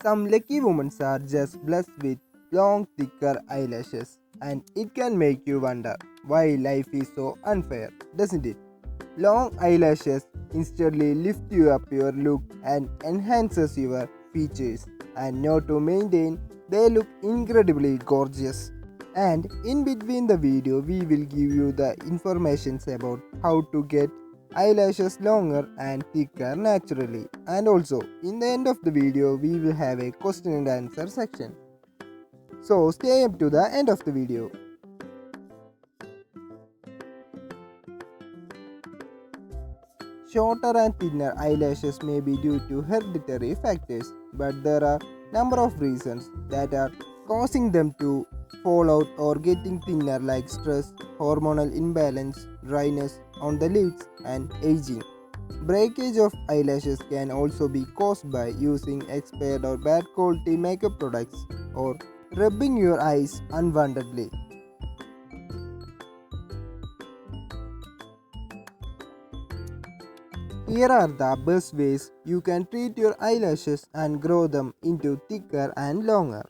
Some lucky women are just blessed with long, thicker eyelashes, and it can make you wonder why life is so unfair, doesn't it? Long eyelashes instantly lift you up your look and enhances your features, and now to maintain, they look incredibly gorgeous. And in between the video, we will give you the informations about how to get eyelashes longer and thicker naturally. And also, in the end of the video, we will have a question and answer section. So stay up to the end of the video. Shorter and thinner eyelashes may be due to hereditary factors, but there are number of reasons that are causing them to fall out or getting thinner, like stress, hormonal imbalance, dryness on the lids, and aging. Breakage of eyelashes can also be caused by using expired or bad quality makeup products or rubbing your eyes unwantedly. Here are the best ways you can treat your eyelashes and grow them into thicker and longer.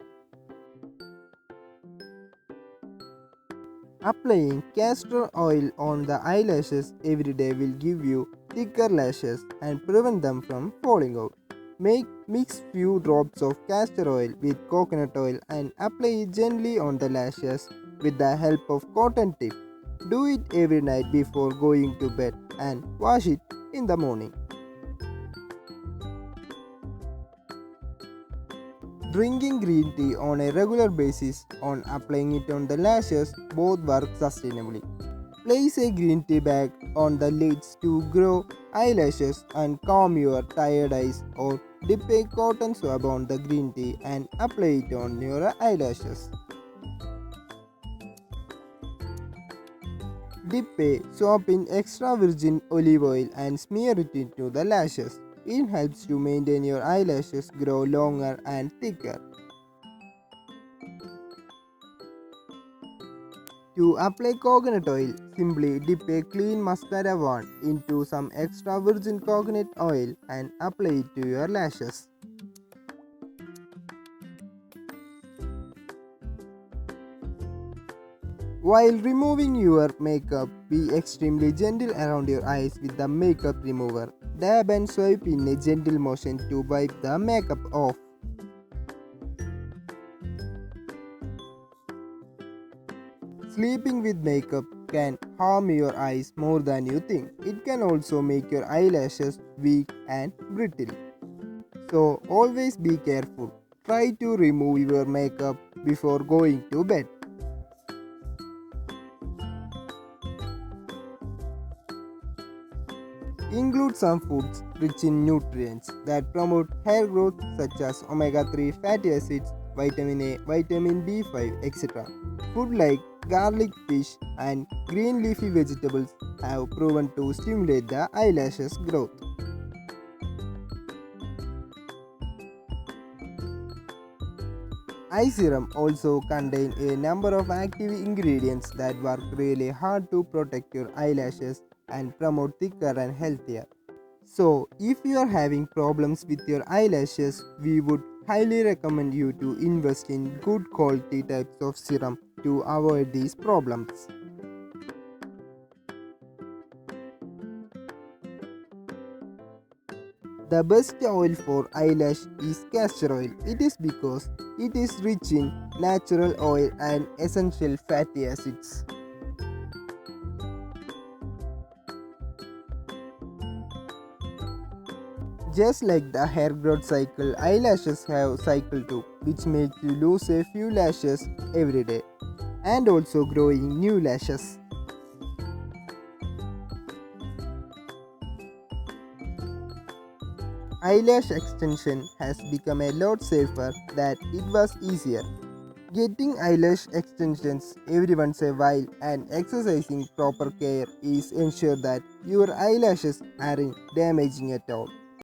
Applying castor oil on the eyelashes every day will give you thicker lashes and prevent them from falling out. Mix few drops of castor oil with coconut oil and apply it gently on the lashes with the help of cotton tip. Do it every night before going to bed and wash it in the morning. Drinking green tea on a regular basis and applying it on the lashes both work sustainably. Place a green tea bag on the lids to grow eyelashes and calm your tired eyes, or dip a cotton swab on the green tea and apply it on your eyelashes. Dip a swab in extra virgin olive oil and smear it into the lashes. It helps to maintain your eyelashes grow longer and thicker. To apply coconut oil, simply dip a clean mascara wand into some extra virgin coconut oil and apply it to your lashes. While removing your makeup, be extremely gentle around your eyes with the makeup remover. Dab and swipe in a gentle motion to wipe the makeup off. Sleeping with makeup can harm your eyes more than you think. It can also make your eyelashes weak and brittle. So always be careful. Try to remove your makeup before going to bed. Include some foods rich in nutrients that promote hair growth, such as omega-3 fatty acids, vitamin A, vitamin B5, etc. Food like garlic, fish, and green leafy vegetables have proven to stimulate the eyelashes growth. Eye serum also contains a number of active ingredients that work really hard to protect your eyelashes and promote thicker and healthier. So, if you are having problems with your eyelashes, we would highly recommend you to invest in good quality types of serum to avoid these problems. The best oil for eyelash is castor oil. It is because it is rich in natural oil and essential fatty acids. Just like the hair growth cycle, eyelashes have cycle too, which makes you lose a few lashes every day and also growing new lashes. Eyelash extension has become a lot safer than it was easier. Getting eyelash extensions every once a while and exercising proper care is ensure that your eyelashes aren't damaging at all.